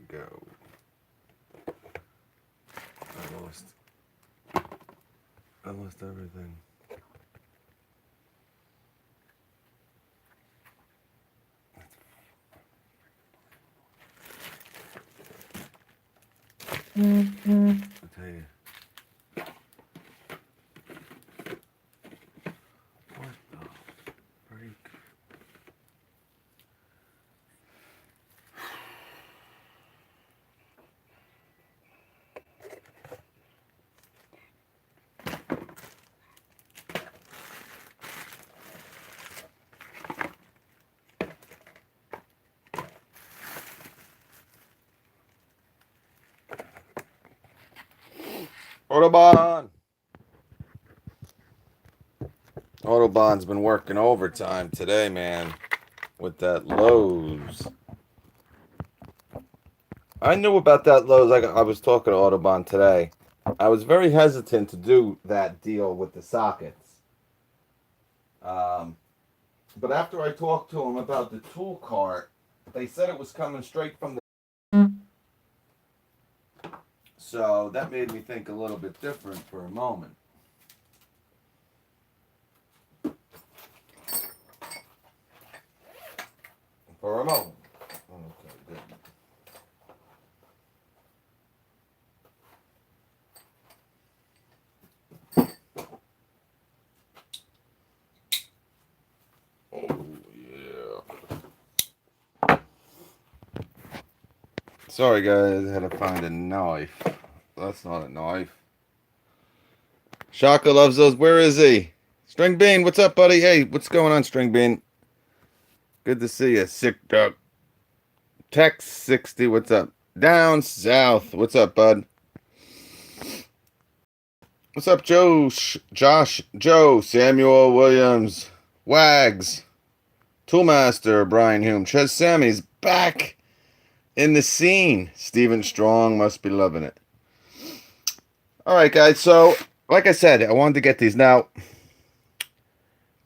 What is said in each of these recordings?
go. I lost everything. I'll tell you. What the freak? Autobahn! Autobahn's been working overtime today, man, with that Lowe's. I knew about that Lowe's. I was talking to Autobahn today. I was very hesitant to do that deal with the sockets. But after I talked to him about the tool cart, they said it was coming straight from the... So that made me think a little bit different for a moment. For a moment. Okay, good. Oh, yeah. Sorry, guys. I had to find a knife. That's not a knife. Shaka loves those. Where is he? String Bean, what's up, buddy? Hey, what's going on, String Bean? Good to see you. Sick duck. Tex 60, what's up? Down south, what's up, bud? What's up, Joe? Josh, Joe, Samuel Williams, Wags, Toolmaster, Brian Hume, Ches Sammy's back in the scene. Stephen Strong must be loving it. All right, guys. So, like I said, I wanted to get these. Now,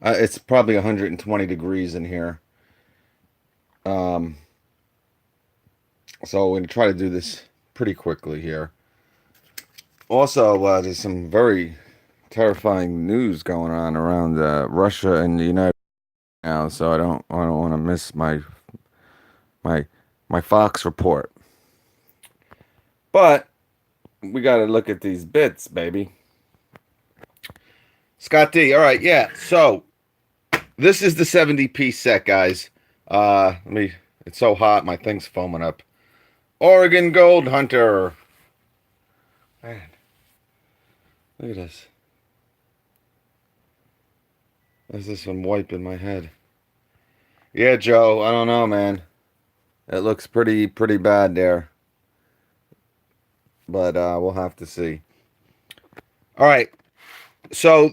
it's probably 120 degrees in here. So we're going to try to do this pretty quickly here. Also, there's some very terrifying news going on around Russia and the United States now, so I don't want to miss my Fox report. But we got to look at these bits, baby. Scott D. All right, yeah. So this is the 70-piece set, guys. It's so hot, my thing's foaming up. Oregon Gold Hunter. Man, look at this. There's this one wiping my head. Yeah, Joe, I don't know, man. It looks pretty bad there. But we'll have to see. All right. So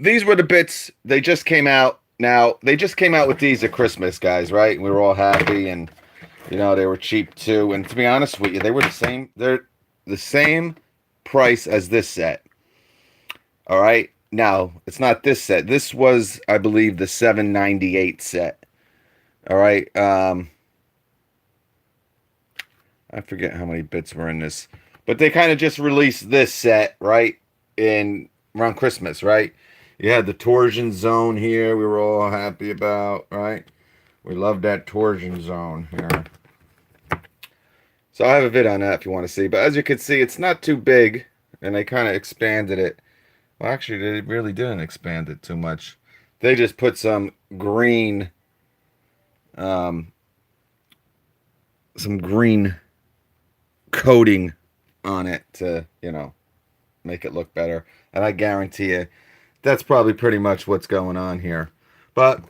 these were the bits. They just came out. Now, they just came out with these at Christmas, guys, right? We were all happy, and you know, they were cheap too. And to be honest with you, they were the same. They're the same price as this set. All right. Now, it's not this set. This was, I believe, the $7.98 set. All right. I forget how many bits were in this, but they kind of just released this set, right, in around Christmas, right? You had the torsion zone here. We were all happy about, right? We love that torsion zone here. So I have a vid on that if you want to see. But as you can see, it's not too big, and they kind of expanded it. Well, actually, they really didn't expand it too much. They just put some green coating on it to, you know, make it look better. And I guarantee you, that's probably pretty much what's going on here. But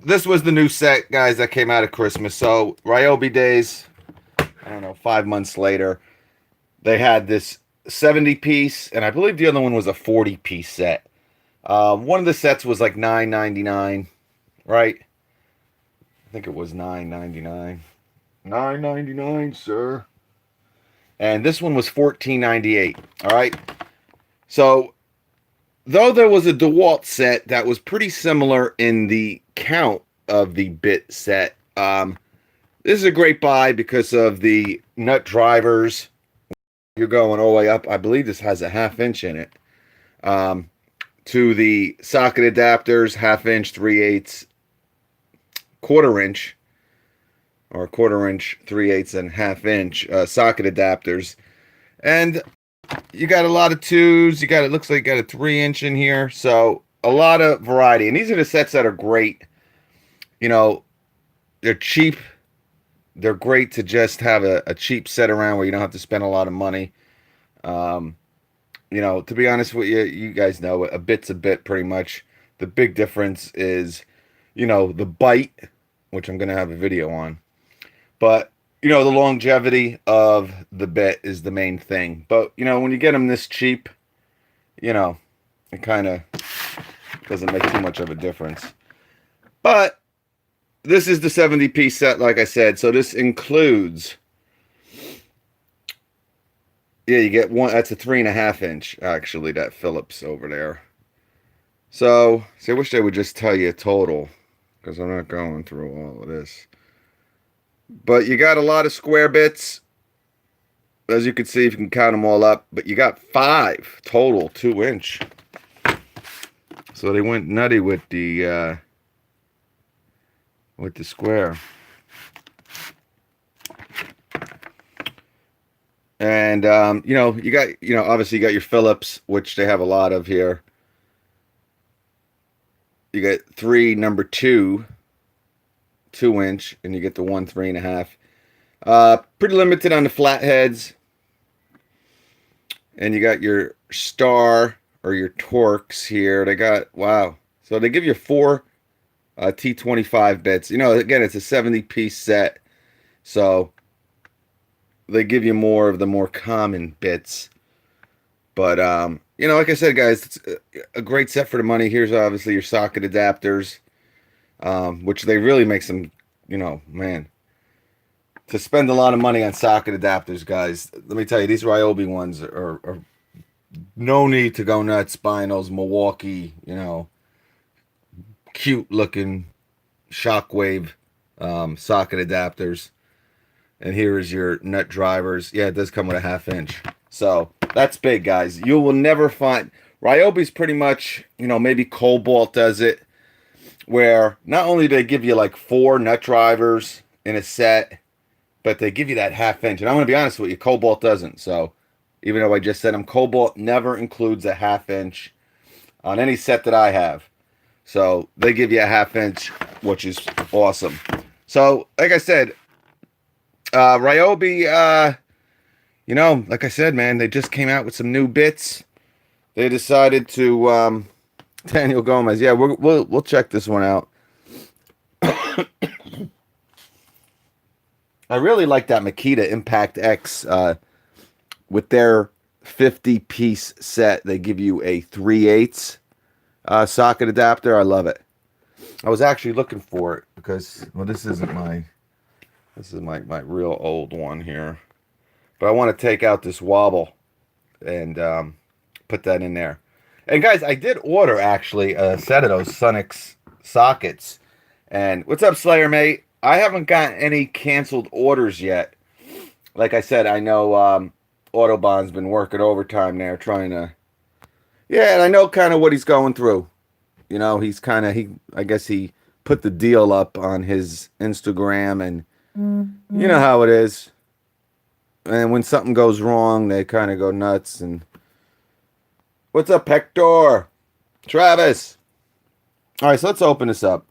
this was the new set, guys, that came out at Christmas. So, Ryobi days, I don't know, 5 months later, they had this 70-piece, and I believe the other one was a 40-piece set. One of the sets was like $9.99, right? I think it was $9.99. $9.99, sir. And this one was $14.98, all right? So, though there was a DeWalt set that was pretty similar in the count of the bit set, this is a great buy because of the nut drivers. You're going all the way up. I believe this has a 1/2 inch in it. To the socket adapters, 1/2 inch, 3/8, 1/4 inch, or 1/4 inch, 3/8, and 1/2 inch socket adapters. And you got a lot of 2s. You got, it looks like you got a 3-inch in here. So a lot of variety. And these are the sets that are great. You know, they're cheap. They're great to just have a cheap set around where you don't have to spend a lot of money. You know, to be honest with you, you guys know a bit's a bit pretty much. The big difference is, you know, the bite, which I'm going to have a video on. But, you know, the longevity of the bit is the main thing. But, you know, when you get them this cheap, you know, it kind of doesn't make too much of a difference. But this is the 70-piece set, like I said. So this includes, yeah, you get one. That's a 3.5 inch, actually, that Phillips over there. So, see, I wish they would just tell you a total, because I'm not going through all of this. But you got a lot of square bits, as you can see, if you can count them all up. But you got 5 total 2-inch. So they went nutty with the square. And you know, you got, you know, obviously you got your Phillips, which they have a lot of here. You got 3 number 2 2-inch, and you get the 1 3.5. Pretty limited on the flatheads. And you got your Star or your Torx here. They got, wow. So they give you 4 T25 bits. You know, again, it's a 70-piece set. So they give you more of the more common bits. But, you know, like I said, guys, it's a great set for the money. Here's obviously your socket adapters, which they really make some, you know, man, to spend a lot of money on socket adapters, guys. Let me tell you, these Ryobi ones are no need to go nuts buying those Milwaukee, you know, cute looking Shockwave socket adapters. And here is your nut drivers. Yeah, it does come with a 1/2 inch. So that's big, guys. You will never find, Ryobi's pretty much, you know, maybe Cobalt does it, where not only do they give you like 4 nut drivers in a set, but they give you that 1/2 inch. And I'm going to be honest with you, Cobalt doesn't. So even though I just said them, Cobalt never includes a 1/2 inch on any set that I have. So they give you a 1/2 inch, which is awesome. So like I said, Ryobi, you know, like I said, man, they just came out with some new bits. They decided to, Daniel Gomez, yeah, we'll check this one out. I really like that Makita Impact X with their 50-piece set. They give you a 3/8 socket adapter. I love it. I was actually looking for it because, well, this is my real old one here. But I want to take out this wobble and put that in there. And guys, I did order actually a set of those Sonix sockets. And what's up, Slayer mate? I haven't gotten any canceled orders yet. Like I said, I know Autobahn's been working overtime there trying to... Yeah, and I know kind of what he's going through. You know, he's kind of... I guess he put the deal up on his Instagram, and you know how it is. And when something goes wrong, they kind of go nuts. And what's up, Hector? Travis. All right, so let's open this up.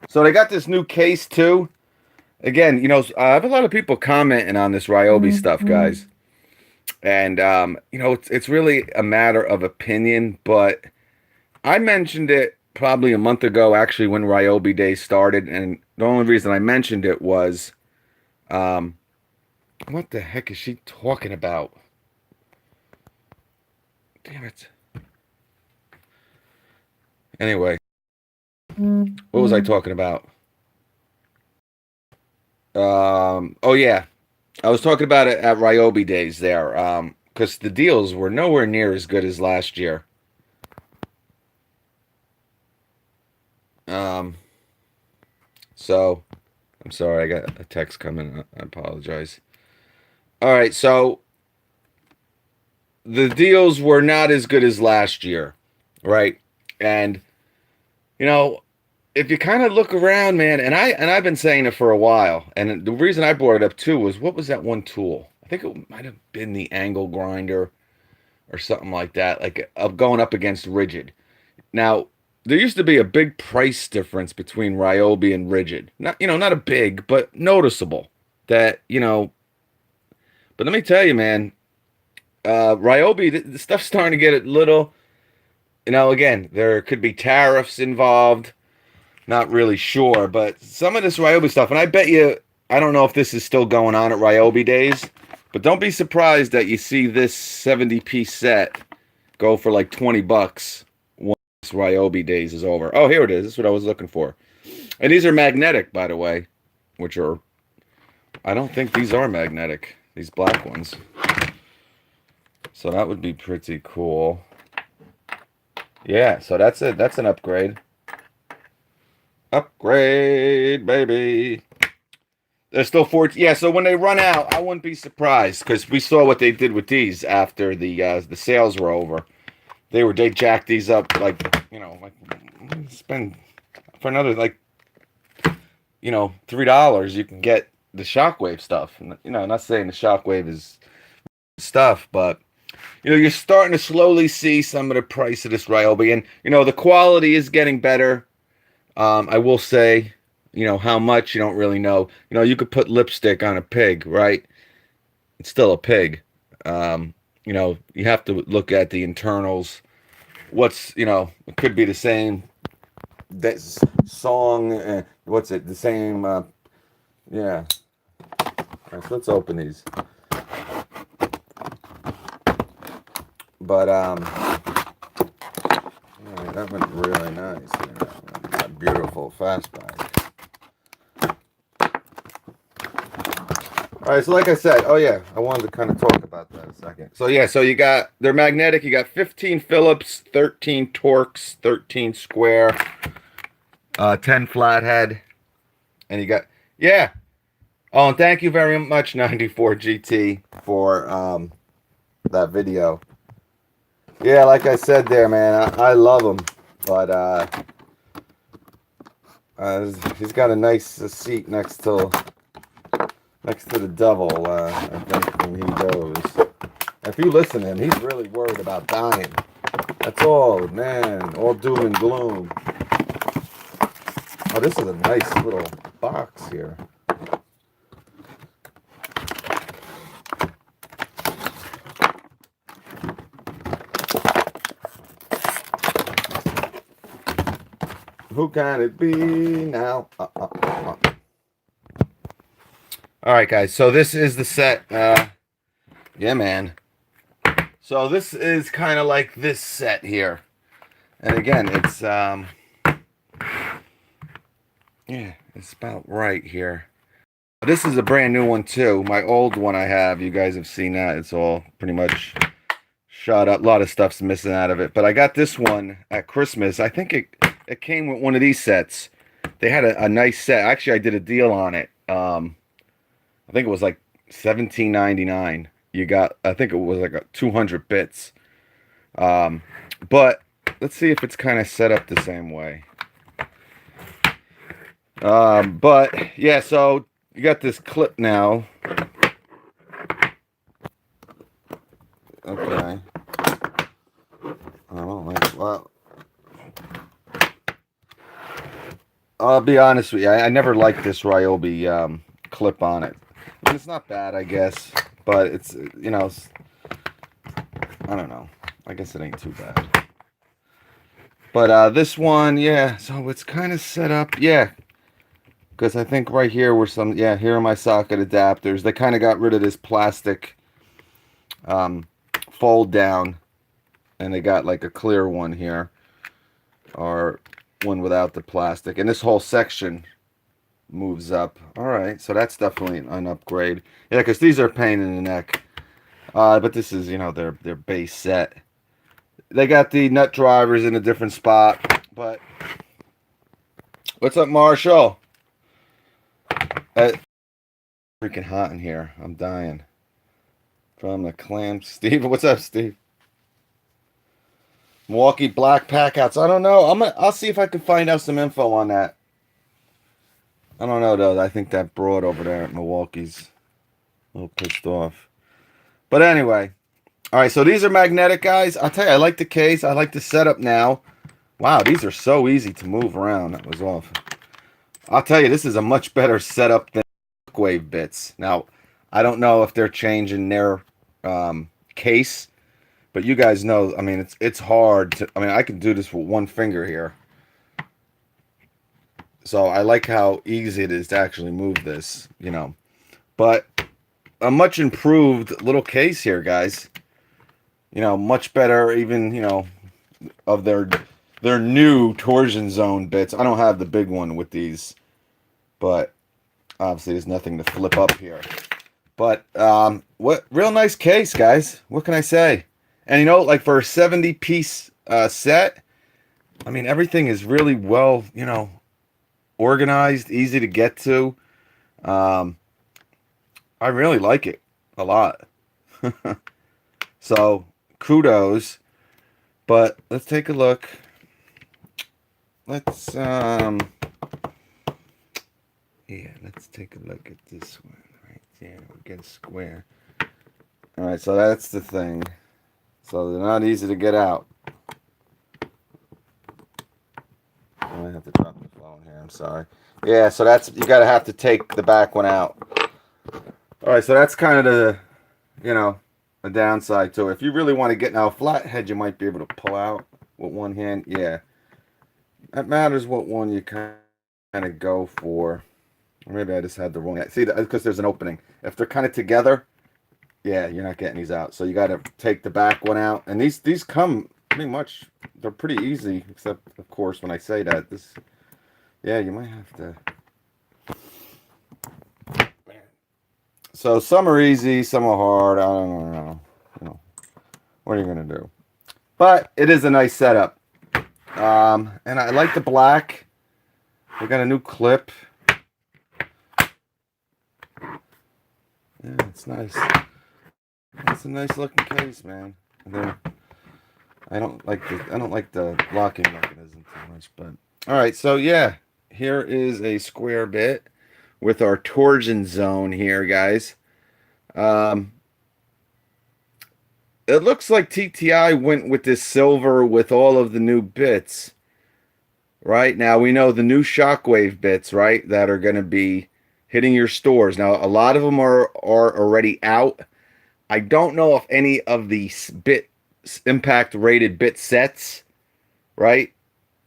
So they got this new case too. Again, you know, I have a lot of people commenting on this Ryobi stuff, guys. And you know, it's really a matter of opinion. But I mentioned it probably a month ago, actually, when Ryobi Day started. And the only reason I mentioned it was, what the heck is she talking about? Damn it. Anyway, what was I talking about? Oh yeah, I was talking about it at Ryobi Days there, because the deals were nowhere near as good as last year. So I'm sorry, I got a text coming. I apologize. All right, so the deals were not as good as last year, right? And you know, if you kind of look around, man, and I've been saying it for a while, and the reason I brought it up too was what was that one tool? I think it might have been the angle grinder or something like that, like of going up against rigid. Now, there used to be a big price difference between Ryobi and rigid. Not, not a big, but noticeable. That, but let me tell you, man, Ryobi, the stuff's starting to get a little, again, there could be tariffs involved. Not really sure, but some of this Ryobi stuff, and I bet you, I don't know if this is still going on at Ryobi days, but don't be surprised that you see this 70-piece set go for like 20 bucks once Ryobi days is over. Oh, here it is. This is what I was looking for. And these are magnetic, by the way, which are, I don't think these are magnetic, these black ones. So that would be pretty cool. Yeah, so that's it. That's an upgrade. Upgrade, baby. There's still 14. Yeah, so when they run out, I wouldn't be surprised because we saw what they did with these after the sales were over. They jacked these up like spend for another like $3 you can get the Shockwave stuff. And, I'm not saying the Shockwave is stuff, but you're starting to slowly see some of the price of this Ryobi, and the quality is getting better. I will say, how much you don't really know. You could put lipstick on a pig, right? It's still a pig. You have to look at the internals. It could be the same that song. What's it? The same. Yeah. All right, so let's open these. But yeah, that went really nice. That beautiful fastback. All right, so like I said, oh yeah, I wanted to kind of talk about that a second. So yeah, so they're magnetic. You got 15 Phillips, 13 Torx, 13 square, 10 flathead, and you got Oh, and thank you very much, 94 GT, for that video. Yeah, like I said there, man, I love him, but he's got a nice seat next to the devil, I think, when he goes. If you listen to him, he's really worried about dying. That's all, man. All doom and gloom. Oh, this is a nice little box here. Who can it be now? All right, guys. So this is the set. Yeah, man. So this is kind of like this set here. And again, it's yeah, it's about right here. This is a brand new one too. My old one I have, you guys have seen that. It's all pretty much shot up. A lot of stuff's missing out of it. But I got this one at Christmas. I think it came with one of these sets. They had a nice set. Actually, I did a deal on it. I think it was like $17.99. You got, I think it was like 200 bits. But let's see if it's kind of set up the same way. But yeah, so you got this clip now. Okay. I don't like, well, I'll be honest with you. I never liked this Ryobi clip on it. I mean, it's not bad, I guess, but it's, I don't know. I guess it ain't too bad. But this one, yeah, so it's kind of set up, yeah. Because I think right here were some, yeah, here are my socket adapters. They kind of got rid of this plastic fold down, and they got like a clear one here, or one without the plastic. And this whole section moves up. All right, so that's definitely an upgrade. Yeah, because these are a pain in the neck. But this is, their base set. They got the nut drivers in a different spot. But what's up, Marshall? It's freaking hot in here. I'm dying. From the clam. Steve, what's up, Steve? Milwaukee Black Packouts. I don't know. I'll see if I can find out some info on that. I don't know though. I think that broad over there at Milwaukee's a little pissed off. But anyway, all right. So these are magnetic, guys. I'll tell you, I like the case. I like the setup now. Wow, these are so easy to move around. That was off. I'll tell you, this is a much better setup than Shockwave bits. Now, I don't know if they're changing their case, but you guys know. I mean, it's hard to. I mean, I can do this with one finger here. So I like how easy it is to actually move this, you know. But a much improved little case here, guys. You know, much better even, you know, of their new torsion zone bits. I don't have the big one with these, but obviously there's nothing to flip up here. But what real nice case, guys. What can I say? And you know, like for a 70-piece set, I mean everything is really well, you know, organized, easy to get to. I really like it a lot. So kudos. But let's take a look. Let's let's take a look at this one right there. We get square. All right, so that's the thing. So they're not easy to get out. I might have to drop the phone here. I'm sorry. Yeah, so that's you gotta have to take the back one out. All right, so that's kind of the, you know, a downside to it. If you really want to get now a flathead, you might be able to pull out with one hand. Yeah, that matters what one you kind of go for. Or maybe I just had the wrong. See, because there's an opening. If they're kind of together, yeah, you're not getting these out. So you got to take the back one out. And these come pretty much. They're pretty easy, except of course when I say that this. Yeah, you might have to. So some are easy, some are hard. I don't know. You know, what are you gonna do? But it is a nice setup. And I like the black. We got a new clip. Yeah, it's nice. It's a nice looking case, man. And then I don't like the locking mechanism too much, but all right. So yeah, here is a square bit with our torsion zone here, guys. It looks like TTI went with this silver with all of the new bits. Right now, we know the new Shockwave bits, right, that are going to be hitting your stores. Now, a lot of them are already out. I don't know if any of the bit impact rated bit sets, right,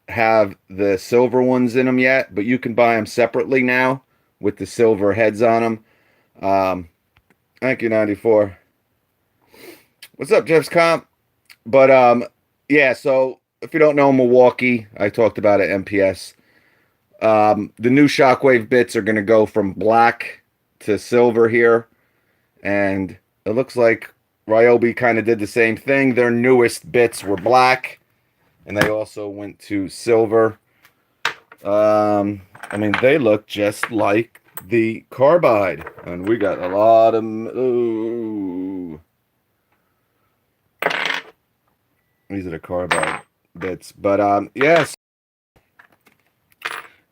have the silver ones in them yet, but you can buy them separately now with the silver heads on them. Thank you, 94. What's up, Jeff's Comp? But yeah, so if you don't know Milwaukee, I talked about it MPS. The new Shockwave bits are going to go from black to silver here, and it looks like Ryobi kind of did the same thing. Their newest bits were black, and they also went to silver. I mean, they look just like the carbide, and we got a lot of. Ooh. These are the carbide bits, but yes,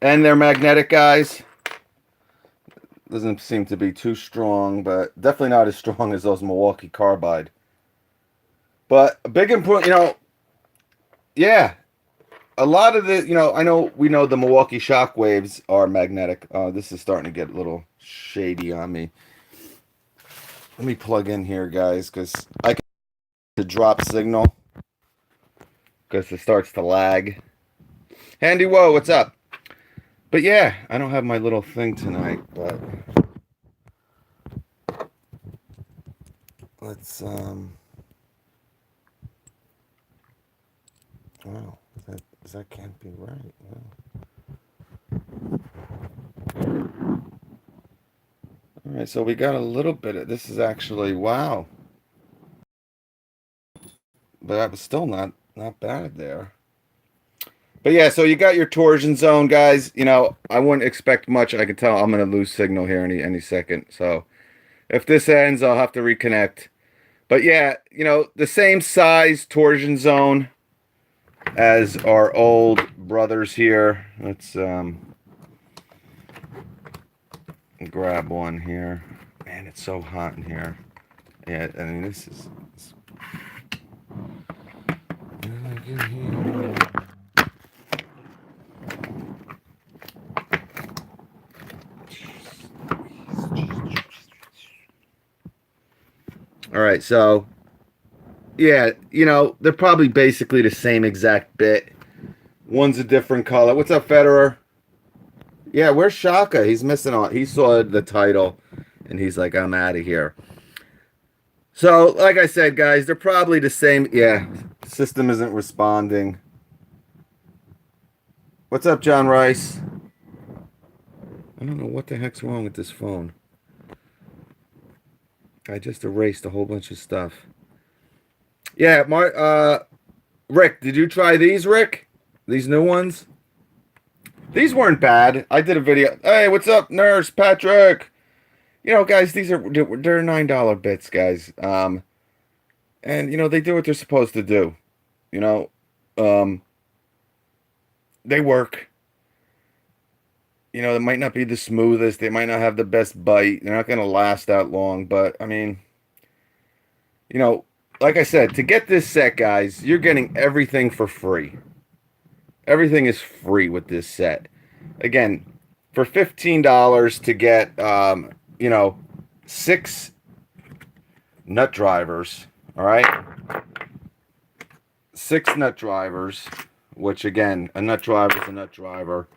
and they're magnetic, guys. Doesn't seem to be too strong, but definitely not as strong as those Milwaukee carbide. But a big improvement, you know. Yeah, a lot of the, you know, we know the Milwaukee Shockwaves are magnetic. This is starting to get a little shady on me. Let me plug in here, guys, because I can the drop signal because it starts to lag. Handy Whoa, what's up? But yeah, I don't have my little thing tonight, but let's wow, that can't be right. Wow. All right, so we got a little bit of this is actually wow. But that was still not bad there. But yeah, so you got your torsion zone, guys. You know, I wouldn't expect much. I can tell I'm gonna lose signal here any second. So if this ends, I'll have to reconnect. But yeah, you know, the same size torsion zone as our old brothers here. Let's grab one here. Man, it's so hot in here. Yeah, I mean this is. All right, so yeah, you know, they're probably basically the same exact bit. One's a different color. What's up, Federer? Yeah, where's Shaka? He's missing on. He saw the title, and he's like, "I'm out of here." So, like I said, guys, they're probably the same. Yeah, system isn't responding. What's up, John Rice? I don't know what the heck's wrong with this phone. I just erased a whole bunch of stuff. Yeah, Rick, did you try these, Rick? These new ones? These weren't bad. I did a video. Hey, what's up, Nurse Patrick? You know, guys, they're $9 bits, guys. And you know they do what they're supposed to do. You know, um, they work. You know, they might not be the smoothest. They might not have the best bite. They're not gonna last that long. But I mean, you know, like I said, to get this set, guys, you're getting everything for free. Everything is free with this set. Again, for $15 to get, you know, 6 nut drivers. All right, 6 nut drivers. Which again, a nut driver is a nut driver.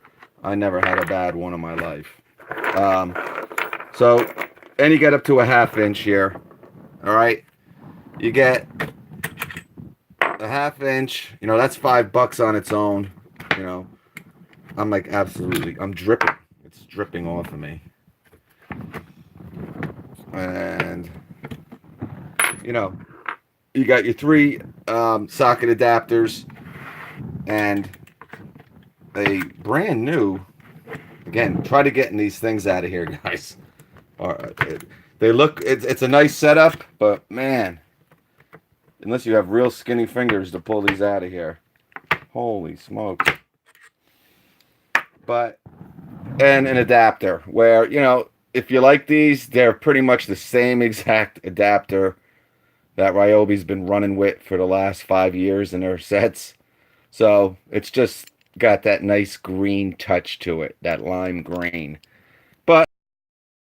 I never had a bad one in my life. Um, so, and you get up to a 1/2 inch here. All right, you get a 1/2 inch. You know, that's $5 on its own. You know, I'm like absolutely. I'm dripping. It's dripping off of me. And you know, you got your 3 socket adapters and a brand new. Again, try to get these things out of here, guys. They look. It's a nice setup, but man, unless you have real skinny fingers to pull these out of here, holy smokes! But and an adapter where you know if you like these, they're pretty much the same exact adapter that Ryobi's been running with for the last 5 years in their sets. So it's just got that nice green touch to it, that lime green. But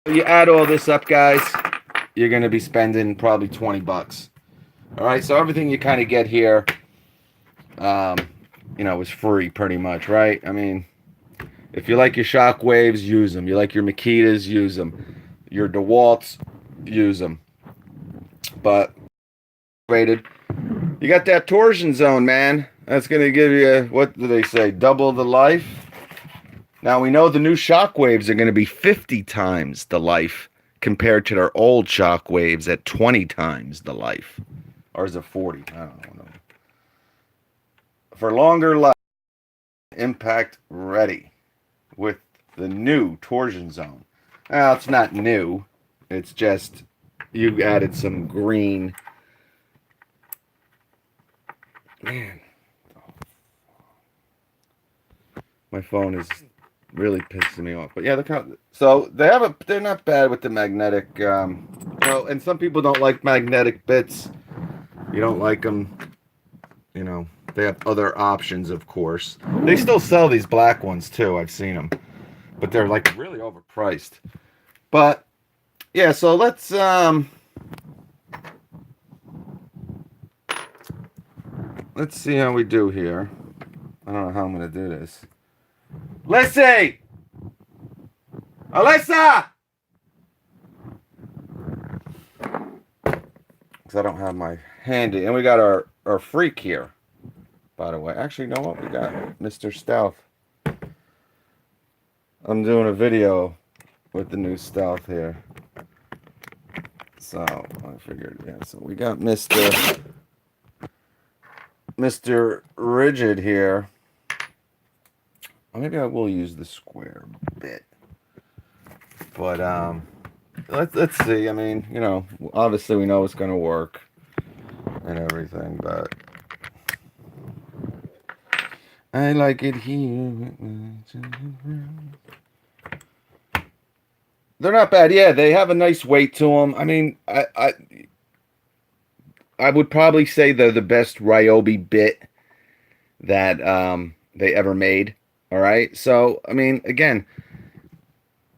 you add all this up, guys, you're going to be spending probably $20. All right, so everything you kind of get here, you know, is free pretty much, right? I mean, if you like your Shockwaves, use them. You like your Makitas, use them. Your DeWalt's, use them. But rated, you got that torsion zone, man. That's going to give you, what do they say, double the life? Now, we know the new Shockwaves are going to be 50 times the life compared to their old Shockwaves at 20 times the life. Or is it 40? I don't know. For longer life, impact ready with the new torsion zone. Now, it's not new. It's just you added some green. Man. My phone is really pissing me off. But yeah, so they're not bad with the magnetic. Well, and some people don't like magnetic bits. You don't like them. You know, they have other options, of course. They still sell these black ones too. I've seen them, but they're like really overpriced. But yeah, so let's see how we do here. I don't know how I'm gonna do this. Lissy! Alyssa! Because I don't have my handy. And we got our freak here, by the way. Actually, you know what? We got Mr. Stealth. I'm doing a video with the new Stealth here. So, I figured, yeah. So, we got Mr. Rigid here. Or maybe I will use the square bit. But let's see. I mean, you know, obviously we know it's gonna work and everything, but I like it here. They're not bad. Yeah, they have a nice weight to them. I mean, I would probably say they're the best Ryobi bit that they ever made. All right. So, I mean, again,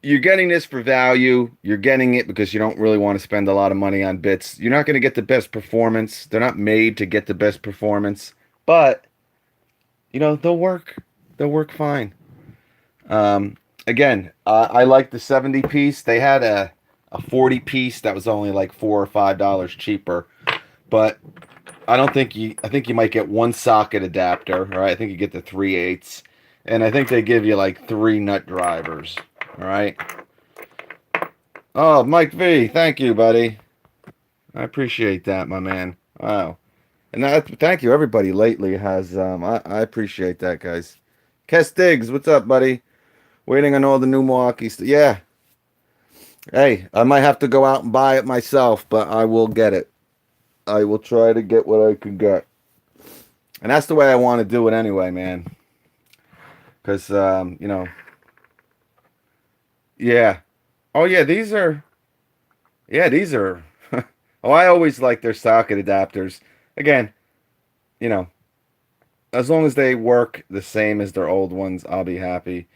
you're getting this for value. You're getting it because you don't really want to spend a lot of money on bits. You're not going to get the best performance. They're not made to get the best performance, but you know, they'll work. They'll work fine. Again, I like the 70 piece. They had a 40 piece that was only like $4 or $5 cheaper, but I don't think you. I think you might get one socket adapter, right? I think you get the 3/8, and I think they give you like 3 nut drivers. All right. Oh, Mike V, thank you, buddy. I appreciate that, my man. Wow. And thank you, everybody lately has. I appreciate that, guys. Kes Diggs, what's up, buddy? Waiting on all the new Milwaukee stuff. Yeah. Hey, I might have to go out and buy it myself, but I will get it. I will try to get what I can get. And that's the way I want to do it anyway, man. Because, you know, yeah. Oh, yeah, these are, yeah, these are, oh, I always like their socket adapters. Again, you know, as long as they work the same as their old ones, I'll be happy.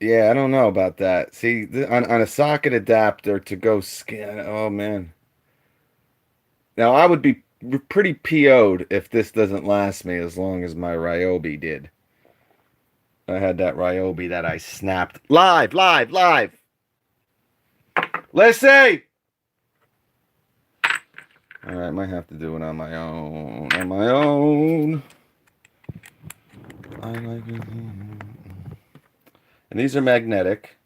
Yeah, I don't know about that. See, on a socket adapter to go scan, oh, man. Now, I would be pretty PO'd if this doesn't last me as long as my Ryobi did. I had that Ryobi that I snapped. Live, live, live. Let's see. All right, might have to do it on my own. On my own. I like it. And these are magnetic.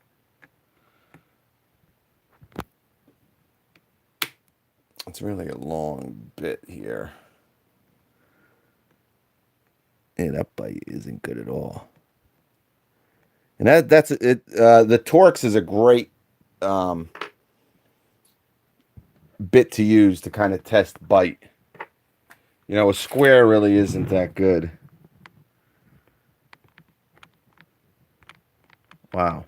It's really a long bit here. And that bite isn't good at all. And that's it. The Torx is a great bit to use to kind of test bite. You know, a square really isn't that good. Wow.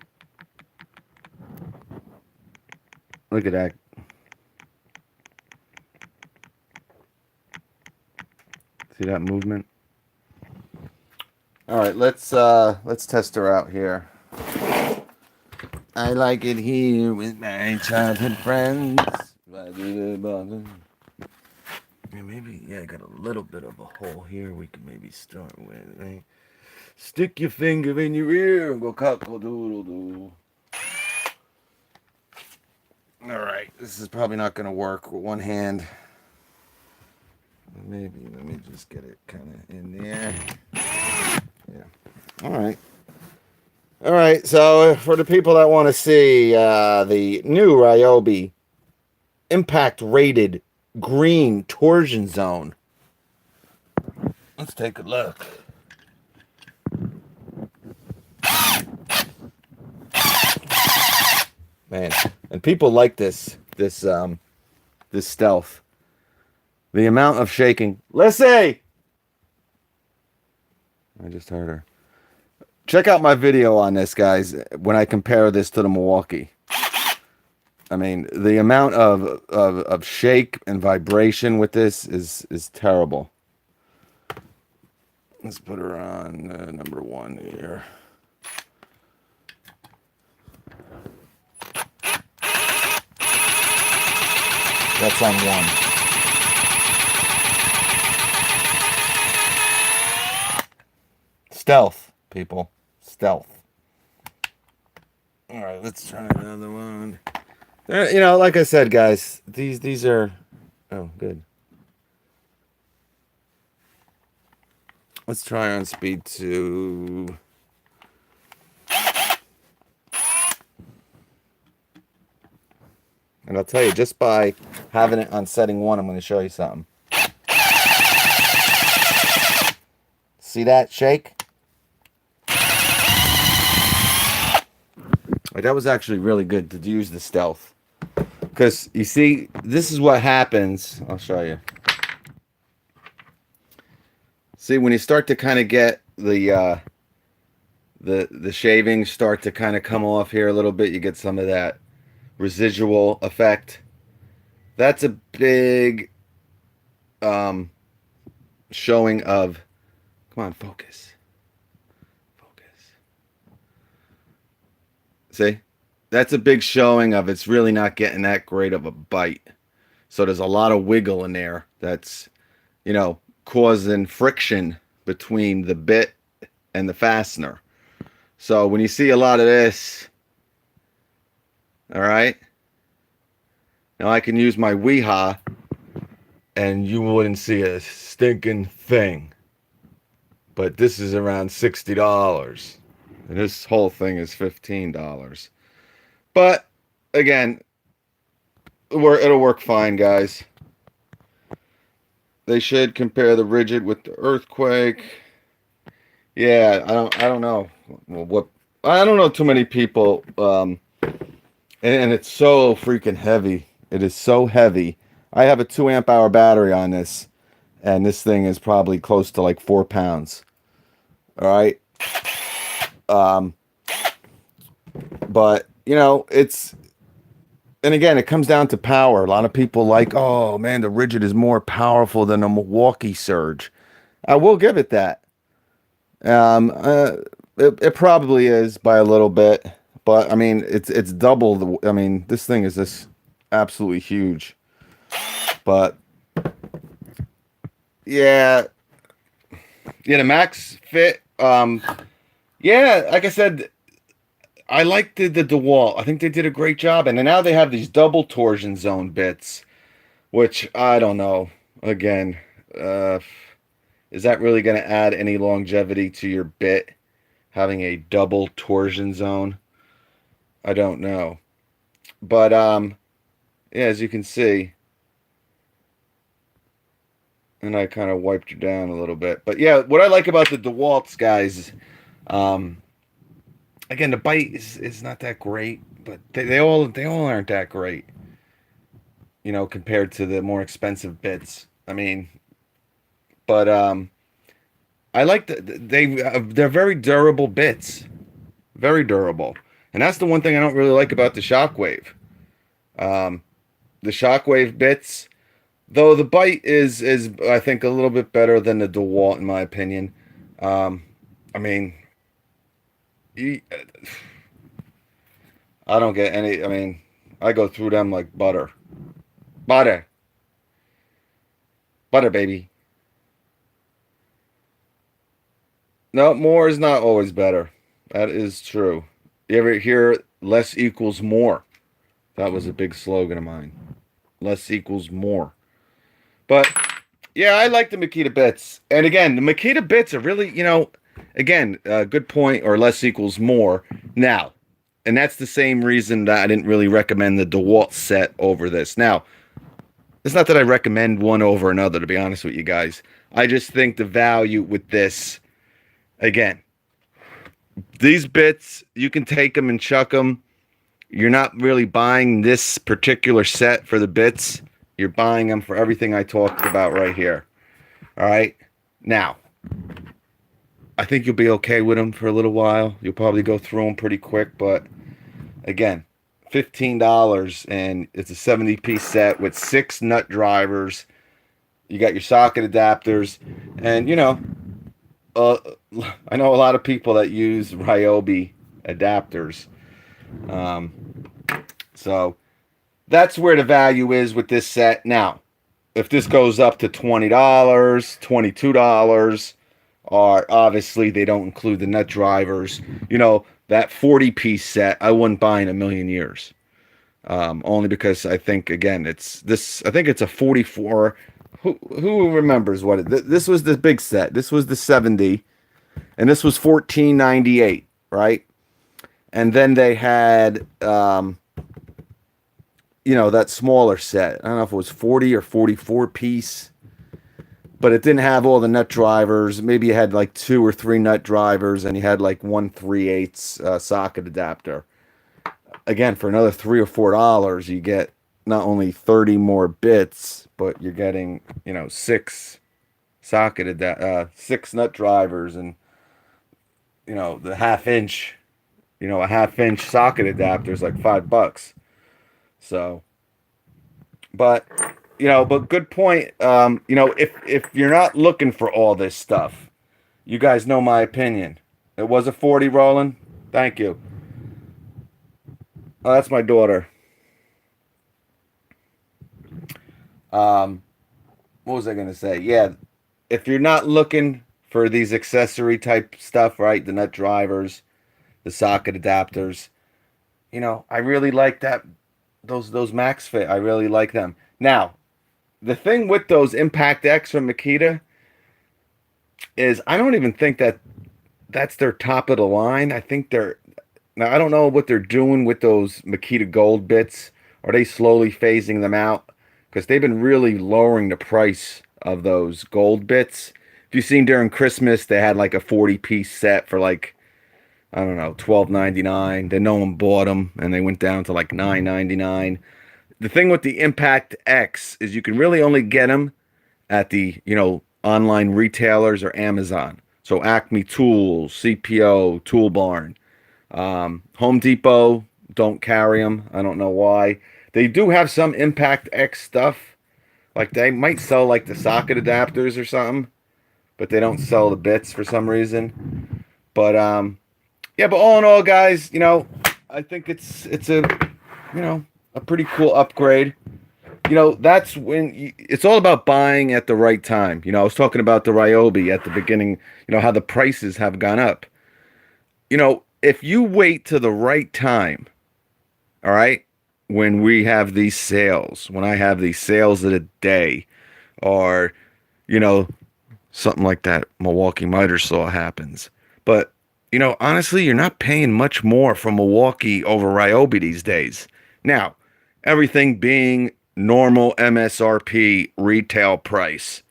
Look at that. See that movement? All right, let's test her out here. I like it here with my childhood friends. Yeah, maybe, yeah, I got a little bit of a hole here we can maybe start with, right? Stick your finger in your ear and go cock-a-doodle-doo. All right, this is probably not going to work with one hand. Maybe, let me just get it kind of in there. Yeah. All right. All right, so for the people that want to see the new Ryobi impact rated green torsion zone, let's take a look. Man, and people like this stealth. The amount of shaking. Let's see. I just heard her. Check out my video on this, guys, when I compare this to the Milwaukee. I mean, the amount of shake and vibration with this is terrible. Let's put her on number 1 here. That's on 1. Stealth, people. Stealth. All right, let's try another one. You know, like I said, guys, these are... Oh, good. Let's try on speed 2. And I'll tell you, just by having it on setting 1, I'm going to show you something. See that shake? Like, that was actually really good to use the stealth. Because, you see, this is what happens. I'll show you. See, when you start to kind of get the shavings start to kind of come off here a little bit, you get some of that residual effect. That's a big showing of, come on, focus. Focus. See? That's a big showing of it's really not getting that great of a bite. So there's a lot of wiggle in there that's, causing friction between the bit and the fastener. So when you see a lot of this, all right, now I can use my Weehaw and you wouldn't see a stinking thing. But this is around $60. And this whole thing is $15. But again, it'll work fine, guys. They should compare the rigid with the earthquake. Yeah, I don't know. Well, I don't know too many people. And it's so freaking heavy. It is so heavy. I have a 2 amp hour battery on this, and this thing is probably close to like 4 pounds. All right. But it's, and again, it comes down to power. A lot of people like, oh man, the rigid is more powerful than a Milwaukee Surge. I will give it that. It probably is by a little bit, but I mean, it's double the, I mean, this thing is just absolutely huge. But yeah, the max fit. Yeah, like I said, I liked the DeWalt. I think they did a great job, and then now they have these double torsion zone bits, which I don't know. Again, is that really going to add any longevity to your bit, having a double torsion zone? I don't know. But yeah, as you can see, and I kind of wiped you down a little bit. But yeah, what I like about the DeWalt's, guys, again, the bite is not that great, but they all aren't that great, compared to the more expensive bits. I mean, but I like they're very durable bits, very durable, and that's the one thing I don't really like about the Shockwave. The Shockwave bits, though the bite is I think a little bit better than the DeWalt in my opinion. I mean, I don't get any. I mean, I go through them like butter, butter, butter, baby. No, more is not always better. That is true. You ever hear less equals more? That was a big slogan of mine. Less equals more. But yeah, I like the Makita bits. And again, the Makita bits are really, again, good point, or less equals more. Now, and that's the same reason that I didn't really recommend the DeWalt set over this. Now, it's not that I recommend one over another, to be honest with you guys. I just think the value with this, again, these bits, you can take them and chuck them. You're not really buying this particular set for the bits. You're buying them for everything I talked about right here. All right? Now, I think you'll be okay with them for a little while. You'll probably go through them pretty quick, but again, $15, and it's a 70-piece set with 6 nut drivers. You got your socket adapters, and I know a lot of people that use Ryobi adapters. So that's where the value is with this set. Now, if this goes up to $20, $22, or obviously they don't include the nut drivers, that 40-piece set, I wouldn't buy in a million years. Only because I think, again, I think it's a 44. Who remembers what this was the big set. This was the 70, and this was $14.98, right? And then they had, that smaller set. I don't know if it was 40 or 44 piece, but it didn't have all the nut drivers. Maybe you had like 2 or 3 nut drivers, and you had like 1 3/8 socket adapter. again, for another $3 or $4, you get not only 30 more bits, but you're getting, six six nut drivers, and the a half inch socket adapter is like $5. So, but but good point. If you're not looking for all this stuff, you guys know my opinion. It was a 40 rolling. Thank you. Oh, that's my daughter. What was I gonna say? Yeah, if you're not looking for these accessory type stuff, right? The nut drivers, the socket adapters. I really like that those Max Fit. I really like them. Now, the thing with those Impact X from Makita is I don't even think that's their top of the line. I think now I don't know what they're doing with those Makita Gold bits. Are they slowly phasing them out? Because they've been really lowering the price of those gold bits. If you've seen during Christmas, they had like a 40-piece set for like, I don't know, $12.99. Then no one bought them, and they went down to like $9.99. The thing with the Impact X is you can really only get them at the, online retailers or Amazon. So Acme Tools, CPO, Tool Barn. Home Depot don't carry them. I don't know why. They do have some Impact X stuff. Like they might sell like the socket adapters or something, but they don't sell the bits for some reason. But yeah, but all in all, guys, I think it's a pretty cool upgrade. That's when it's all about buying at the right time. I was talking about the Ryobi at the beginning, how the prices have gone up. If you wait to the right time, all right, when we have these sales, when I have these sales of the day, or, something like that Milwaukee miter saw happens. But, honestly, you're not paying much more for Milwaukee over Ryobi these days. Now, everything being normal MSRP retail price,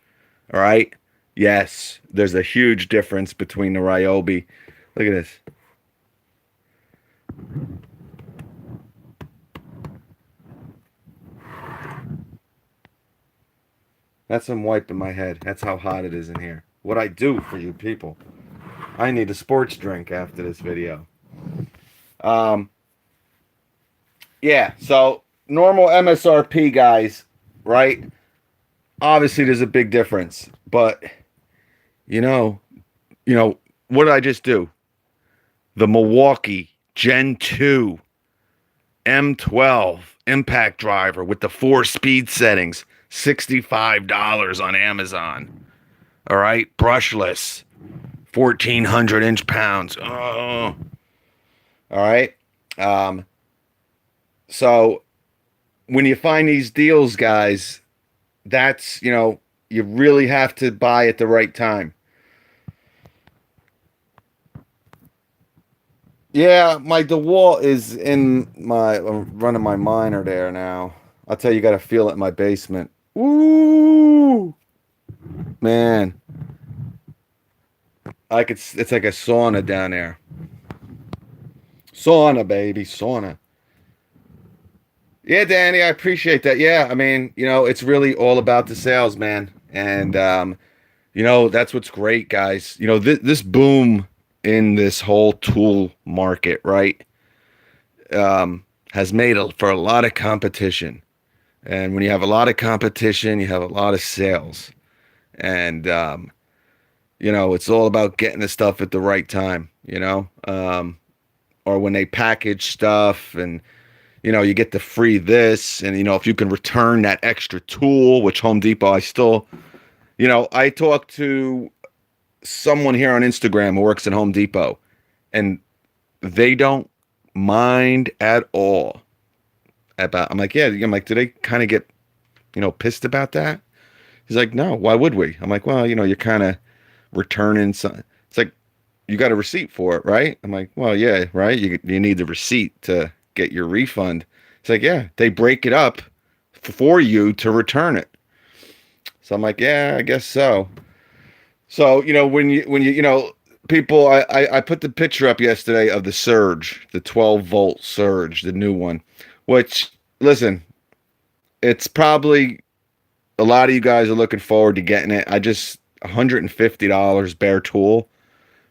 all right? Yes, there's a huge difference between the Ryobi. Look at this. That's some wiping my head. That's how hot it is in here. What I do for you people. I need a sports drink after this video. Yeah, so normal MSRP, guys, right? Obviously there's a big difference, but you know, what did I just do? The Milwaukee Gen 2 M12 impact driver with the 4 speed settings, $65 on Amazon. All right, brushless, 1,400 inch-pounds. Oh. All right. So when you find these deals, guys, that's, you really have to buy at the right time. Yeah, my DeWalt is I'm running my miner there now. I'll tell you, you got to feel it in my basement. Ooh, man. It's like a sauna down there. Sauna, baby, sauna. Yeah, Danny, I appreciate that. Yeah, I mean, it's really all about the sales, man. And, that's what's great, guys. This boom in this whole tool market, right, has made for a lot of competition. And when you have a lot of competition, you have a lot of sales. And, it's all about getting the stuff at the right time, or when they package stuff and, you get the free this, and, if you can return that extra tool, which Home Depot, I talked to someone here on Instagram who works at Home Depot, and they don't mind at all I'm like, yeah, I'm like, do they kind of get, pissed about that? He's like, no, why would we? I'm like, well, you're kind of returning some. It's like, you got a receipt for it, right? I'm like, well, yeah, right. You need the receipt to get your refund. It's like, yeah, they break it up for you to return it. So I'm like, yeah, I guess so. So, when you people, I put the picture up yesterday of the Surge, the 12-volt Surge, the new one, which, listen, it's probably a lot of you guys are looking forward to getting it. I just $150 bare tool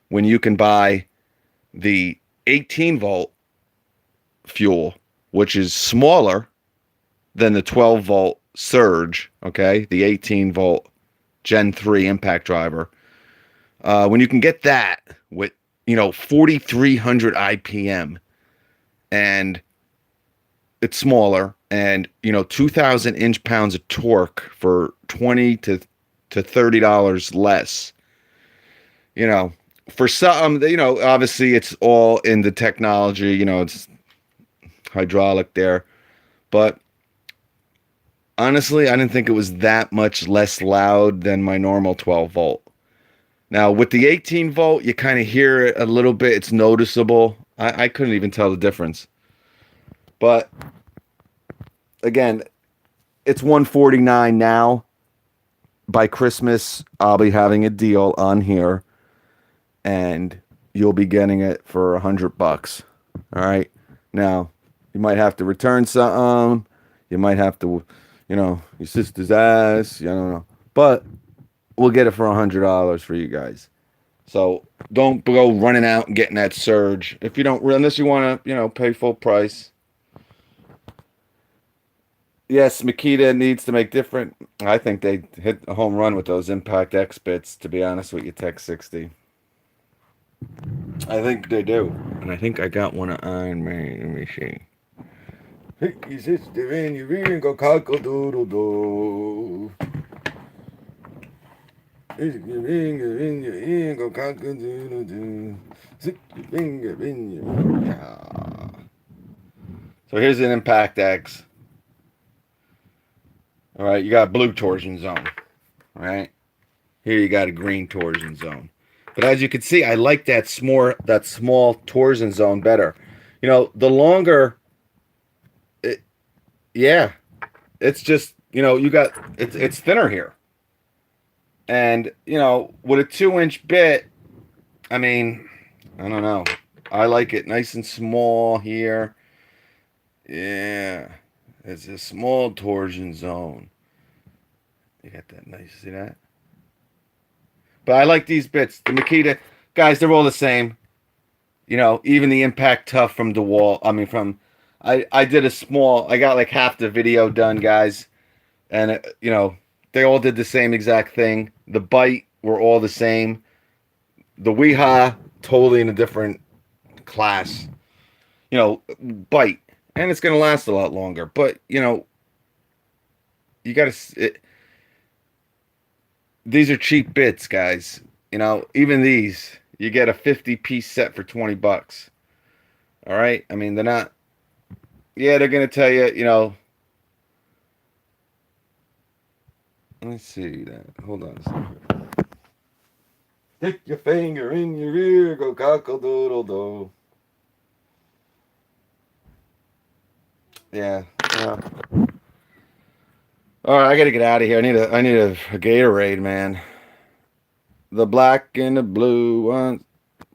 when you can buy the 18 volt fuel, which is smaller than the 12 volt Surge, okay? The 18 volt Gen 3 impact driver. When you can get that with, 4,300 IPM and it's smaller and, 2,000 inch-pounds of torque for 20 to $30 less, for some, obviously it's all in the technology, it's hydraulic there, but honestly, I didn't think it was that much less loud than my normal 12 volt. Now, with the 18 volt, you kind of hear it a little bit. It's noticeable. I couldn't even tell the difference. But, again, it's $149 now. By Christmas, I'll be having a deal on here. And you'll be getting it for $100. All right? Now, you might have to return something. You might have to, your sister's ass. I don't know. But we'll get it for $100 for you guys. So don't go running out and getting that Surge if you don't, unless you want to, pay full price. Yes, Makita needs to make different. I think they hit a home run with those Impact X bits. To be honest with you, Tech 60. I think they do, and I think I got one of Iron Man. Let me see. Hey, your sister and your ring go cockle doodle doo. Stick your finger in your ear, go cock-a-doodle-doo. Stick your finger in your ear. Ah. So here's an Impact X. All right, you got a blue torsion zone. All right, here you got a green torsion zone. But as you can see, I like that small torsion zone better. The longer, yeah, it's just you got it's thinner here. And, with a 2-inch bit, I mean, I don't know. I like it nice and small here. Yeah. It's a small torsion zone. You got that nice, see that? But I like these bits. The Makita, guys, they're all the same. Even the Impact Tough from DeWalt. I did I got like half the video done, guys. And, they all did the same exact thing. The bite were all the same. The Weeha, totally in a different class. Bite. And it's going to last a lot longer. But, you got to... These are cheap bits, guys. Even these. You get a 50-piece set for $20. All right? I mean, they're not... Yeah, they're going to tell you, Let me see that. Hold on a second. Stick your finger in your ear, go cockle-doodle-doo. Yeah. All right, I gotta get out of here. I need a Gatorade, man. The black and the blue ones.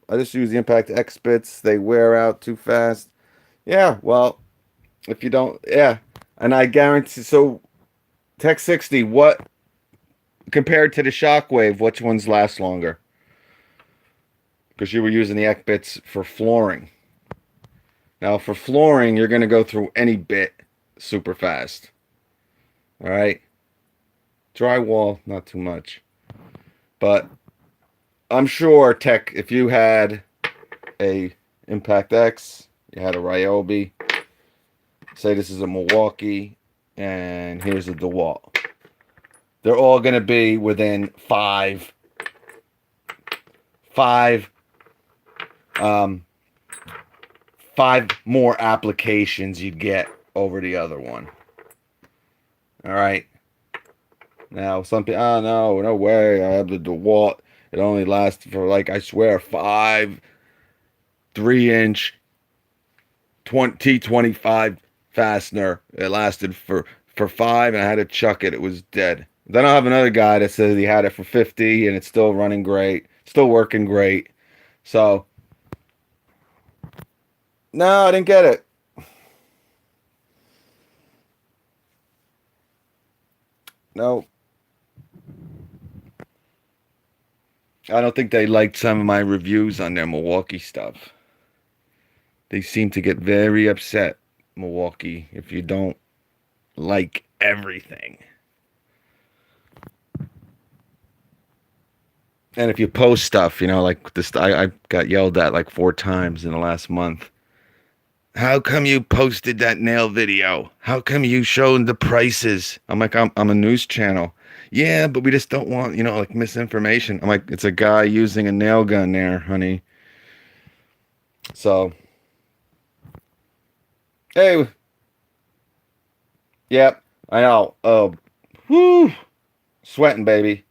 I just use the Impact X bits. They wear out too fast. Yeah, well, if you don't, yeah. And I guarantee, so Tech 60, what, compared to the Shockwave, which ones last longer? Because you were using the X bits for flooring. Now, for flooring, you're going to go through any bit super fast. All right? Drywall, not too much. But I'm sure, Tech, if you had a Impact X, you had a Ryobi, say this is a Milwaukee, and here's a DeWalt. They're all going to be within five more applications you'd get over the other one. All right. Now, some people, oh, no way. I have the DeWalt. It only lasts for, like, I swear, 3-inch T25 fastener. It lasted for 5, and I had to chuck it. It was dead. Then I'll have another guy that says he had it for 50, and it's still running great. Still working great. So, no, I didn't get it. No, I don't think they liked some of my reviews on their Milwaukee stuff. They seem to get very upset, Milwaukee, if you don't like everything. And if you post stuff, like this, I got yelled at like 4 times in the last month. How come you posted that nail video? How come you showed the prices? I'm like, I'm a news channel. Yeah, but we just don't want, like misinformation. I'm like, it's a guy using a nail gun there, honey. So, hey, yep, I know. Oh, whoo, sweating, baby.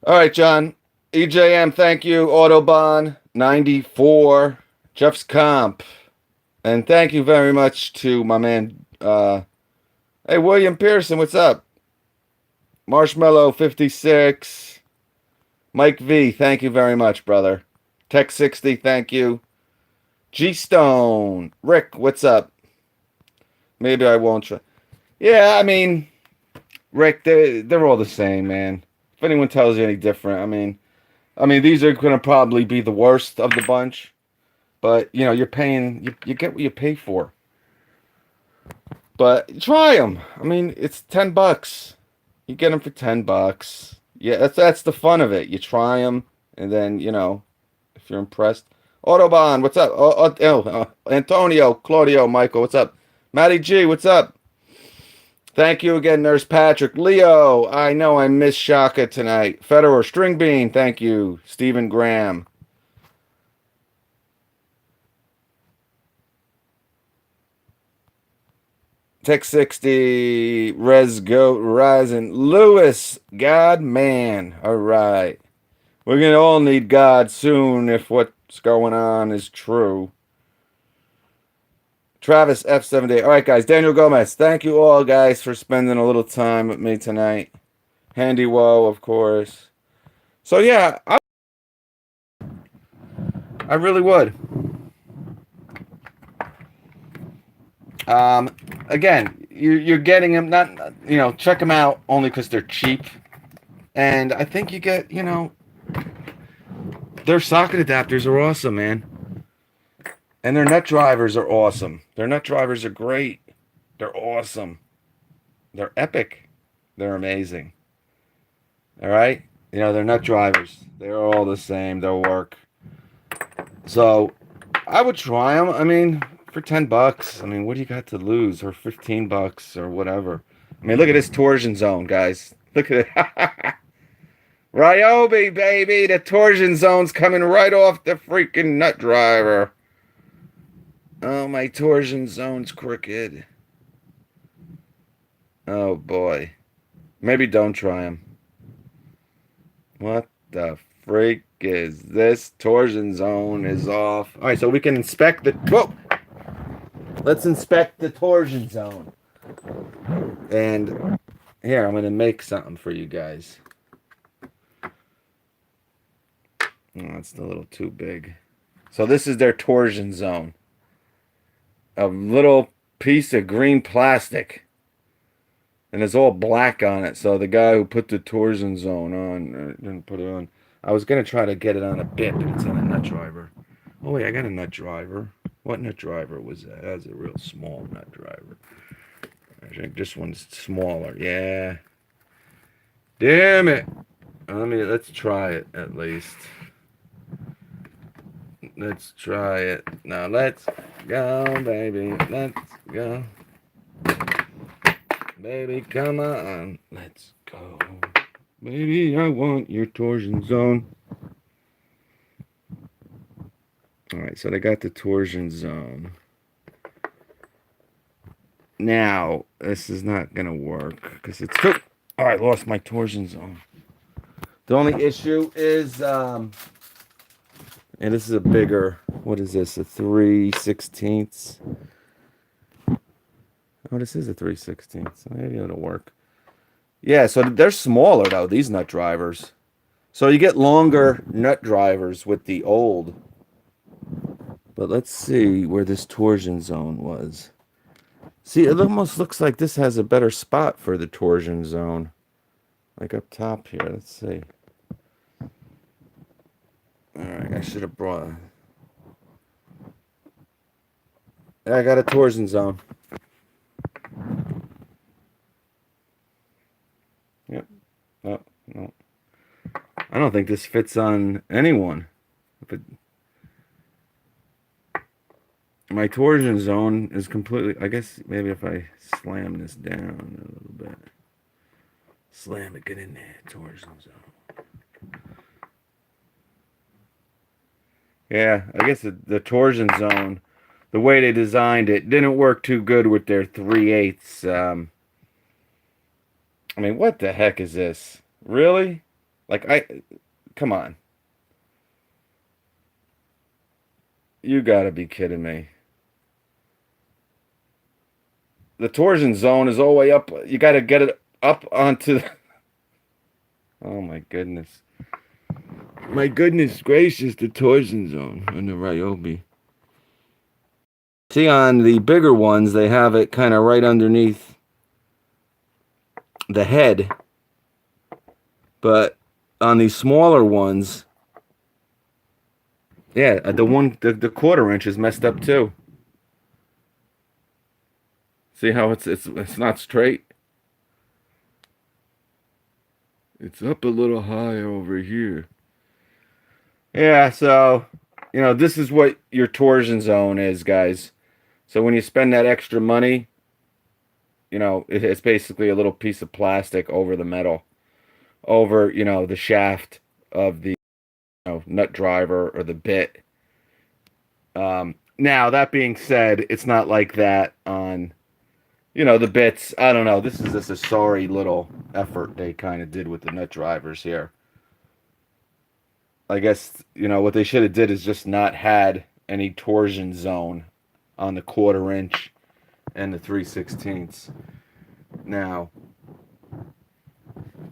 All right, John. EJM, thank you. Autobahn 94, Jeff's Comp. And thank you very much to my man, hey, William Pearson, what's up? Marshmallow 56. Mike V, thank you very much, brother. Tech 60, thank you. G Stone. Rick, what's up? Maybe I won't try. Yeah, I mean, Rick, they're all the same, man. If anyone tells you any different, I mean, these are gonna probably be the worst of the bunch. But you're paying. You get what you pay for. But try them. I mean, it's $10. You get them for $10. Yeah, that's the fun of it. You try them, and then if you're impressed. Autobahn, what's up? Antonio, Claudio, Michael, what's up? Matty G, what's up? Thank you again, Nurse Patrick. Leo, I know I missed Shaka tonight. Federer, String Bean, thank you. Stephen Graham. Tech 60, Res Goat, Rising, Lewis, God man. All right. We're going to all need God soon if what's going on is true. Travis F78. All right, guys. Daniel Gomez. Thank you all, guys, for spending a little time with me tonight. Handy Woe, of course. So, yeah, I really would. Again, you're getting them, not, check them out only because they're cheap. And I think you get, their socket adapters are awesome, man. And their nut drivers are awesome. Their nut drivers are great. They're awesome. They're epic. They're amazing. All right? They're nut drivers. They're all the same. They'll work. So, I would try them. I mean, for $10. I mean, what do you got to lose? Or $15 or whatever. I mean, look at this torsion zone, guys. Look at it. Ryobi, baby. The torsion zone's coming right off the freaking nut driver. Oh, my torsion zone's crooked. Oh, boy. Maybe don't try them. What the freak is this? Torsion zone is off. All right, so we can inspect the... Whoa! Let's inspect the torsion zone. And here, I'm going to make something for you guys. Oh, that's a little too big. So this is their torsion zone. A little piece of green plastic. And it's all black on it. So the guy who put the torsion zone on, didn't put it on. I was going to try to get it on a bit, but it's on a nut driver. Oh, wait, I got a nut driver. What nut driver was that? That's a real small nut driver. I think this one's smaller. Yeah. Damn it. Let's try it at least. Let's try it. Now let's go, baby. Let's go. Baby, come on. Let's go. Baby, I want your torsion zone. Alright, so they got the torsion zone. Now, this is not going to work because it's too... Alright, lost my torsion zone. The only issue is, and this is a bigger, what is this, a 3/16? Oh, this is a 3/16, so maybe it'll work. Yeah, so they're smaller, though, these nut drivers. So you get longer nut drivers with the old. But let's see where this torsion zone was. See, it almost looks like this has a better spot for the torsion zone. Like up top here. Let's see. Alright, I should have brought... I got a torsion zone. Yep. Oh, no. I don't think this fits on anyone. If it... My torsion zone is completely... I guess maybe if I slam this down a little bit. Slam it, get in there, torsion zone. Yeah, I guess the torsion zone, the way they designed it, didn't work too good with their 3/8. I mean, what the heck is this? Really? Come on. You gotta be kidding me. The torsion zone is all the way up. You gotta get it up onto the... Oh my goodness. My goodness gracious, the torsion zone on the Ryobi. See, on the bigger ones, they have it kind of right underneath the head. But on these smaller ones, yeah, the quarter inch is messed up too. See how it's not straight? It's up a little high over here. Yeah, so, this is what your torsion zone is, guys. So when you spend that extra money, it's basically a little piece of plastic over the metal, over, the shaft of the nut driver or the bit. Now, that being said, it's not like that on, the bits. I don't know. This is just a sorry little effort they kind of did with the nut drivers here. I guess, what they should have did is just not had any torsion zone on the quarter inch and the 3/16. Now,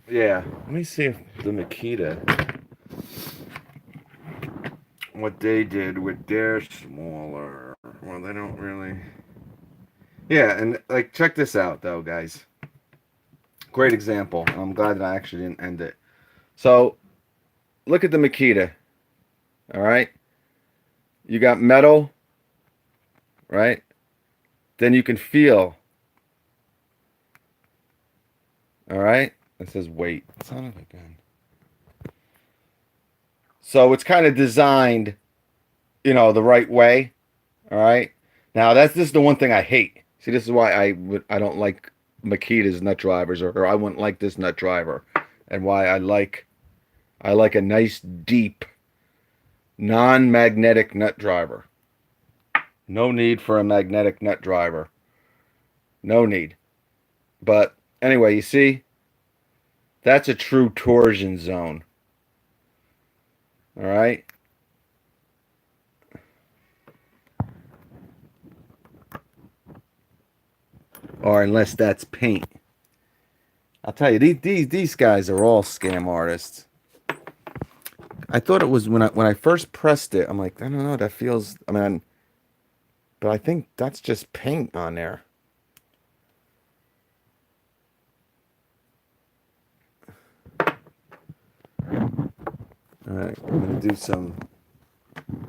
yeah, let me see if the Makita, what they did with their smaller, well, they don't really, yeah, and like, check this out though, guys. Great example. I'm glad that I actually didn't end it. So, look at the Makita, all right? You got metal, right? Then you can feel, all right? It says wait. Son of a gun. So it's kind of designed, the right way, all right? Now, this is the one thing I hate. See, this is why I don't like Makita's nut drivers, or I wouldn't like this nut driver, and why I like a nice deep non-magnetic nut driver. No need for a magnetic nut driver. No need. But anyway, you see, that's a true torsion zone. All right. Or unless that's paint. I'll tell you, these guys are all scam artists. I thought it was when I first pressed it. I'm like, I don't know. That feels. I mean, but I think that's just paint on there. All right, I'm gonna do some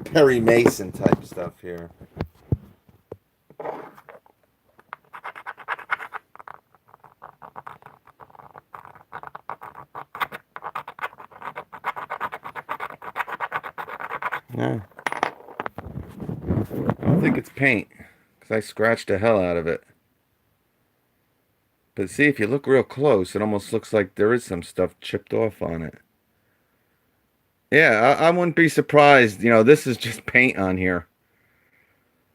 Perry Mason type stuff here. Yeah. I don't think it's paint, because I scratched the hell out of it. But see, if you look real close, it almost looks like there is some stuff chipped off on it. Yeah, I wouldn't be surprised. This is just paint on here.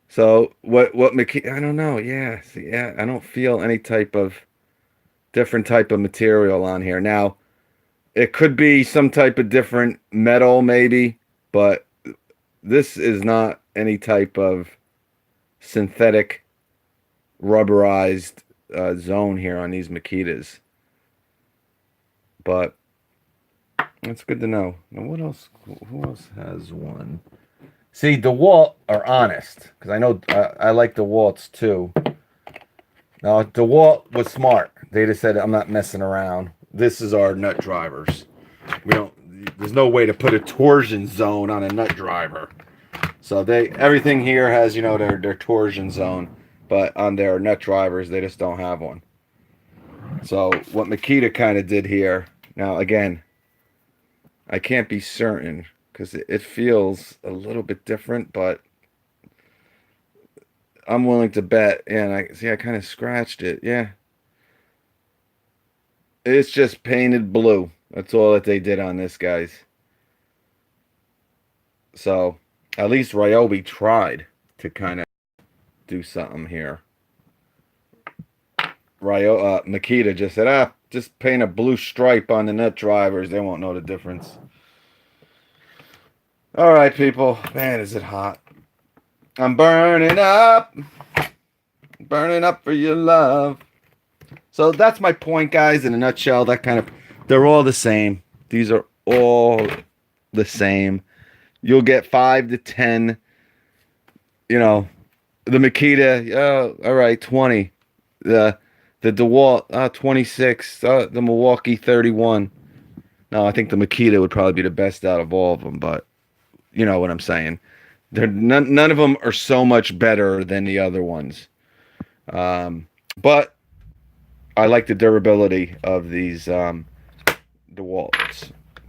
So what McKee? I don't know. Yeah, see, yeah, I don't feel any type of different type of material on here. Now, it could be some type of different metal, maybe, but this is not any type of synthetic rubberized zone here on these Makitas. But That's good to know. Now, what else? Who else has one? See, DeWalt are honest because I know I like DeWalt's too. Now, DeWalt was smart. They just said, "I'm not messing around. This is our nut drivers. We don't. There's no way to put a torsion zone on a nut driver." So everything here has their torsion zone, but on their nut drivers they just don't have one. So what Makita kind of did here. Now again, I can't be certain because it feels a little bit different, but I'm willing to bet. And I kind of scratched it. Yeah, it's just painted blue. That's all that they did on this, guys. So at least Ryobi tried to kind of do something here. Makita just said, just paint a blue stripe on the nut drivers. They won't know the difference. All right, people. Man, is it hot. I'm burning up. Burning up for your love. So that's my point, guys, in a nutshell. They're all the same. These are all the same. You'll get 5 to 10. The Makita, all right, 20. The DeWalt, 26. The Milwaukee, 31. No, I think the Makita would probably be the best out of all of them, but you know what I'm saying. None of them are so much better than the other ones. But I like the durability of these DeWalts.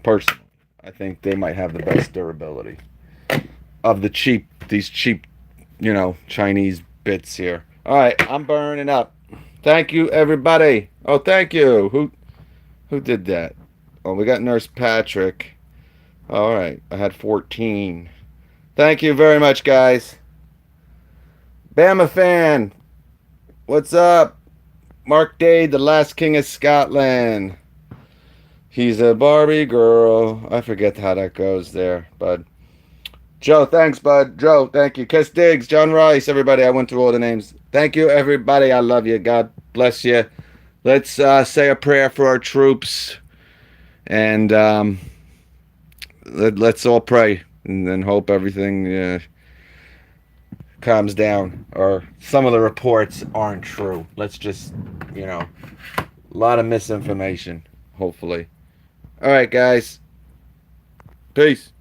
Personally, I think they might have the best durability of these cheap, Chinese bits here. All right, I'm burning up. Thank you, everybody. Oh, thank you. Who did that? Oh, we got Nurse Patrick. All right, I had 14. Thank you very much, guys. Bama fan, what's up? Mark Dade, the last king of Scotland. He's a Barbie girl. I forget how that goes there, bud. Joe, thanks, bud. Joe, thank you. Kiss Diggs, John Rice, everybody. I went through all the names. Thank you, everybody. I love you. God bless you. Let's say a prayer for our troops. And let's all pray and then hope everything calms down. Or some of the reports aren't true. Let's just, a lot of misinformation, hopefully. All right, guys. Peace.